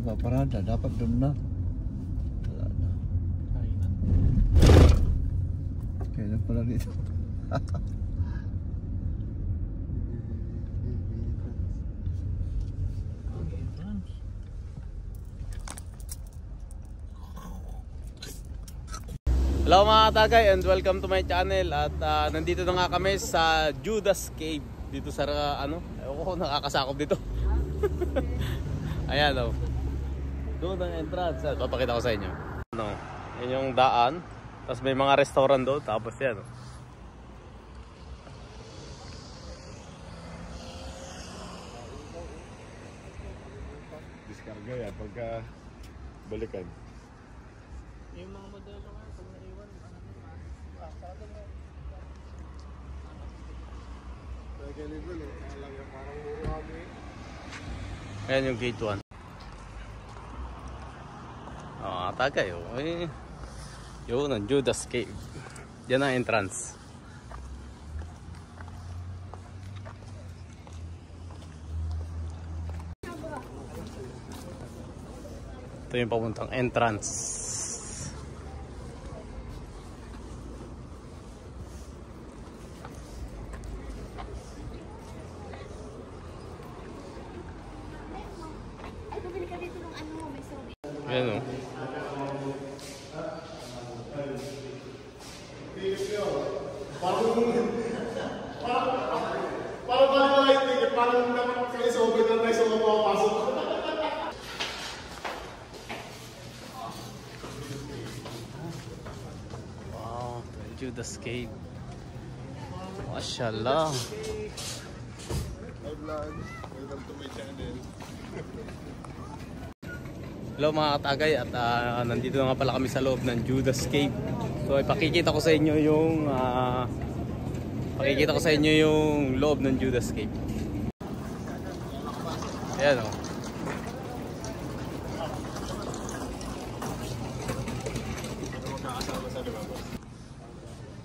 nagpaparada. Dapat doon na. Wala na. Kaya na pala dito. Hello mga tagay and welcome to my channel. At nandito na nga kami sa Judas Cave. Dito sa ano, ewan ko nakakasakop dito. Ayan o. Doon ang entrance. Papakita ko sa inyo. Ano, yan yung daan. Tapos may mga restaurant doon. Tapos yan o. Diskarga yan pagka balikan. Yung mga modelo nga, pag naiwan, sarado mo. Ganito lang, alam yan, parang muro kami. Ayan yung gate 1. Tagay o. Yun ang Judas Cave. Yan ang entrance. Ito yung papuntang entrance. Ayan o. Parang dapat kayo sa open na tayo sa mga papasok. Wow, Judas Cave. Mashallah. Hi vlog, welcome to my channel. Hello mga katagay at nandito na nga pala kami sa loob ng Judas Cave. So ipakikita ko sa inyo yung loob ng Judas Cave. Ayan o.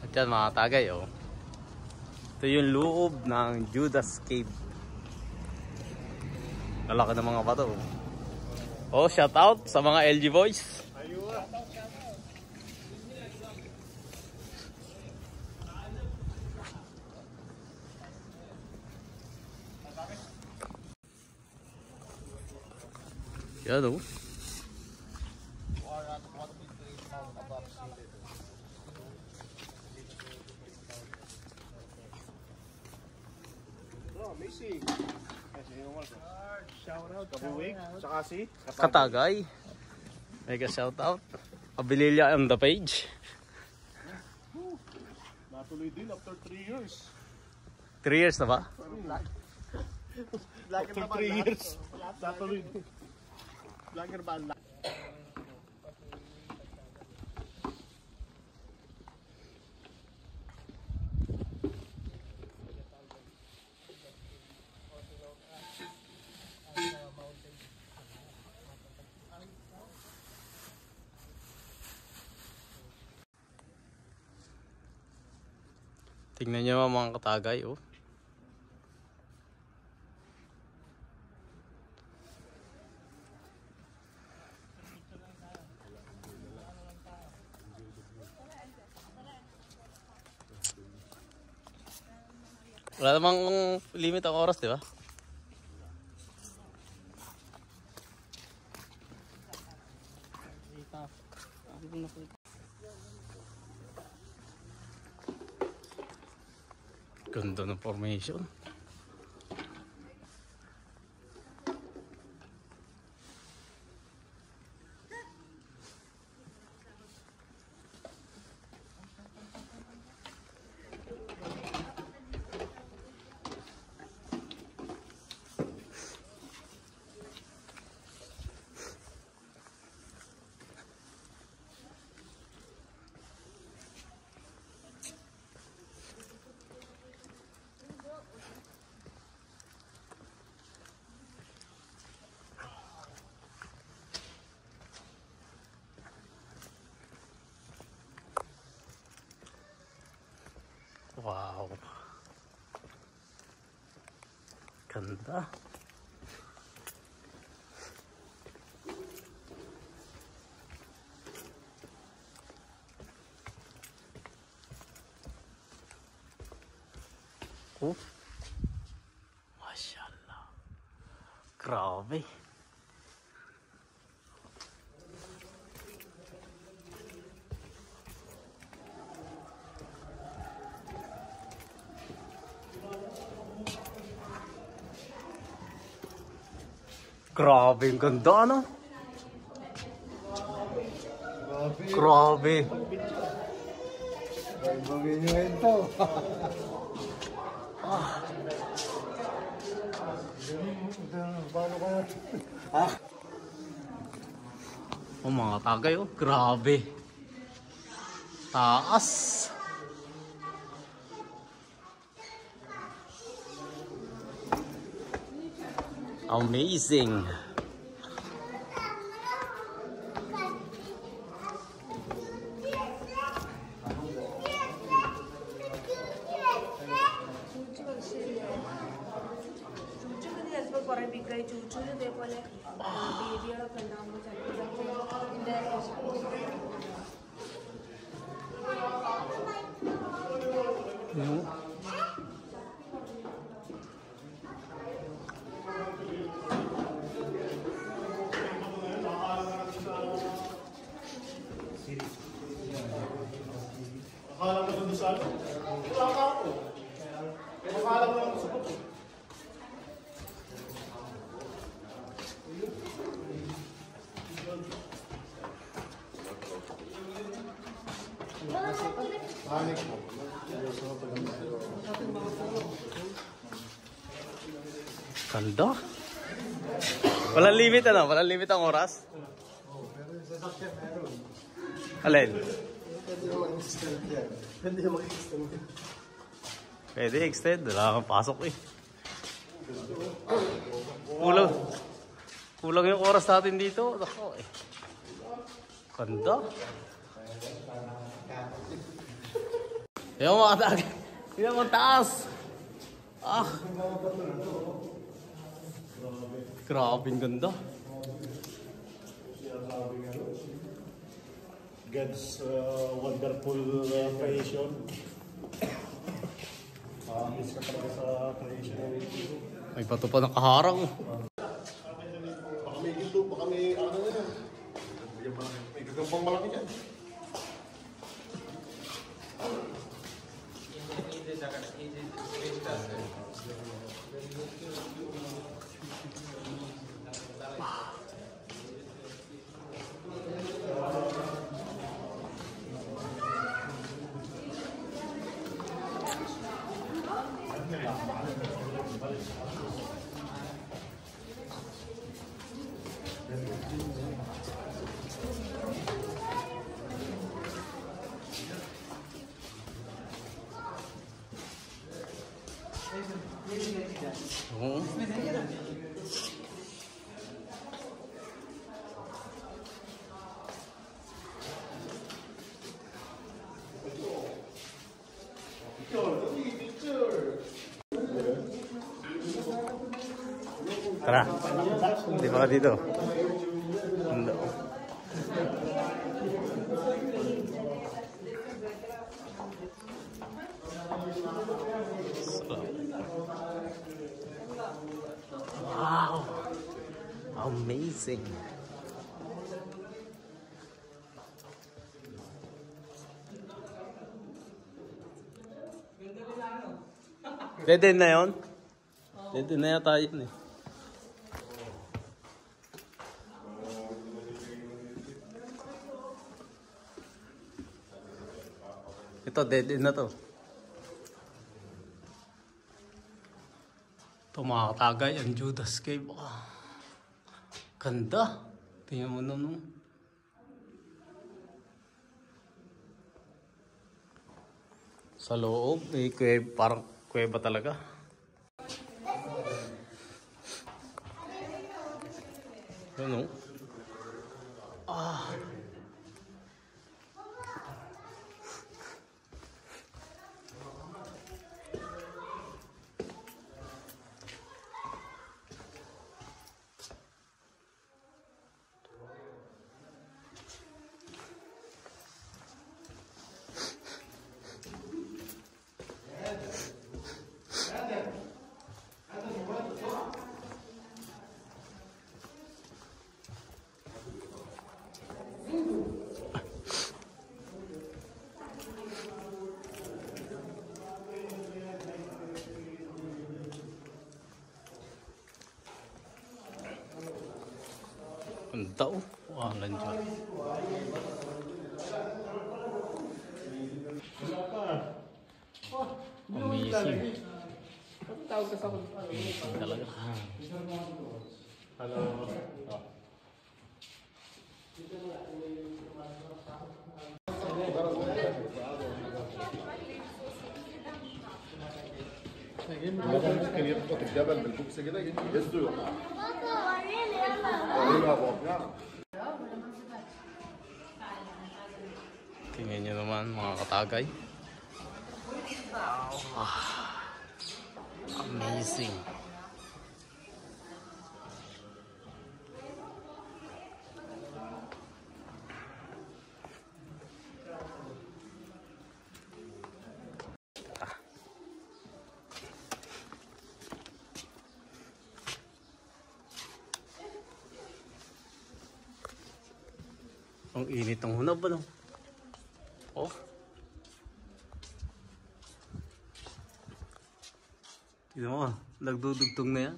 At yan mga katagay o. Ito yung loob ng Judas Cave. Lalaki ng mga bato. Oh, shout out sa mga LG boys. Yan o. Amazing. Shout out Kabuwig, saka si Katagay. Mega shout out. Abililia on the page. natuloy din after 3 years. 3 years na ba? After 3 years, natuloy din. Vlogger ba? Tingnan nyo mga katagay oh. Wala namang limit ang oras, di ba? Ganda ng formation. Wow. Ganda. Oh. Mashallah. Grabe. Grabe yung ganda, ano? Grabe. Ay, movimiento. Paano kaya? Oh, mga tagay, oh. Grabe. Taas. Amazing. കുറെ ബിഗായി ചൂച്ചു ഇതേപോലെ ബേബികളൊക്കെ ഉണ്ടാകുമ്പോൾ ചിലപ്പോൾ ഇതിന്റെ Akala mo doon sa ano? Wala ka ako. Akala mo lang sa buto. Panik mo. Ganda. Walang limit, ano? Walang limit ang oras? Alin? Hindi naman extend. Pwede extend. Wala kang pasok eh. Kulang yung oras natin dito. Ako eh. Ganda. Yung mga tagay. Tingnan mo taas. Ah. Grabe yung ganda. God's wonderful creation. Miss ka talaga sa creation. May bato pa nakaharang. Baka may ginto, baka may ano na yan. May gagambang malaki yan. Oo. Tara. Di ba dito? Hindi. Wow. Amazing. Dede na yun? Dede na yata yun eh. Ito, dead end na to. Ito mga katagay, ang Judas Cave. Oh, ganda. Tingnan mo naman. Sa loob, may kuweba, parang kuweba talaga. Ano? Ah. Ang tao. Wah, lanjut. Amazing. Amazing talaga. Hello. كان يربط الجبل بالبوكس كده يهزه يوقع. Tingnan nyo naman mga katagay. Amazing. Ang init ng hunab ba no? Oh. Tignan mo, nagdudugtong na yan.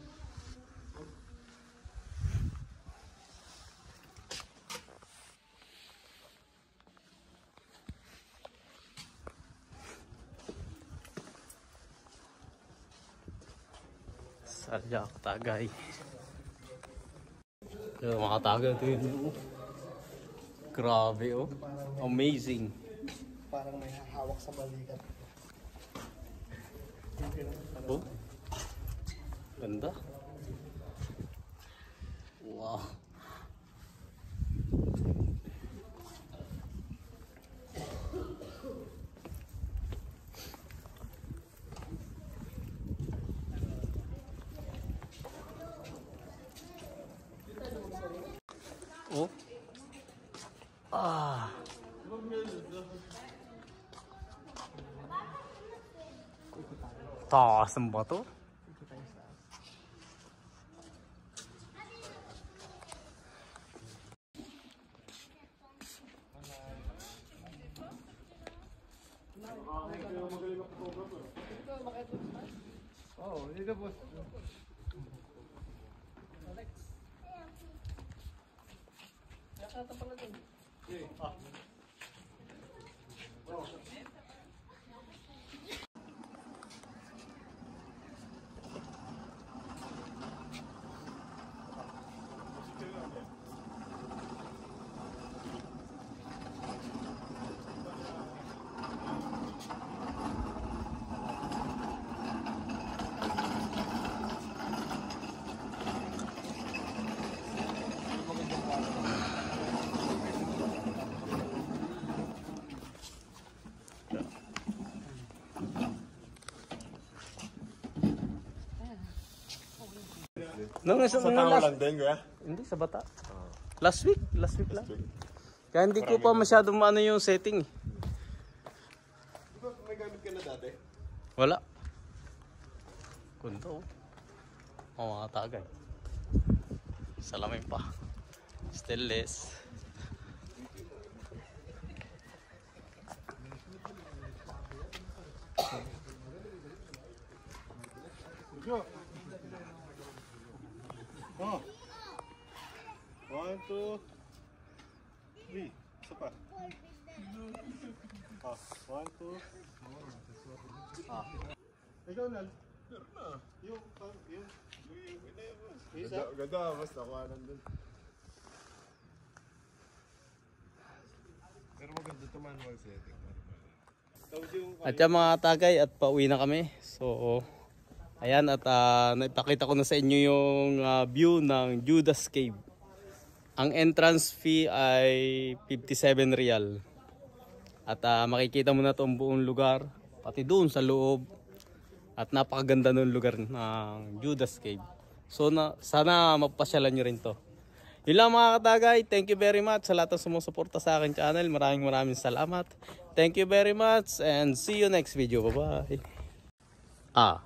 Sadya katagay. Mga katagay ito yun. Grabe oh. Amazing. Parang may hawak sa balikat. Oh. Ganda. Wow. Oh. Ah. Taas ang bato. Oo, dito boss. Sa tao lang din, kuya? Hindi, sa bata. Last week lang. Kaya hindi ko pa masyadong maano yung setting. May gamit ka na dati? Wala. Kunto. Mga tagay. Salamin pa. Stainless. Oh. 1, 2, 3. Isa pa. Ah, 1, 2. Ah. Ikaw na. Yung isa. Ganda, mas nakuha nandun. Pero maganda ito manual setting. At yan mga tagay at pauwi na kami. So ayan at naipakita ko na sa inyo yung view ng Judas Cave. Ang entrance fee ay 57 real. At makikita mo na itong buong lugar, pati doon sa loob. At napakaganda ng lugar ng Judas Cave. So sana mapasyalan nyo rin to. Yun lang mga katagay, thank you very much sa lahat ng sumusuporta sa akin channel. Maraming salamat. Thank you very much and see you next video. Bye bye. Ito.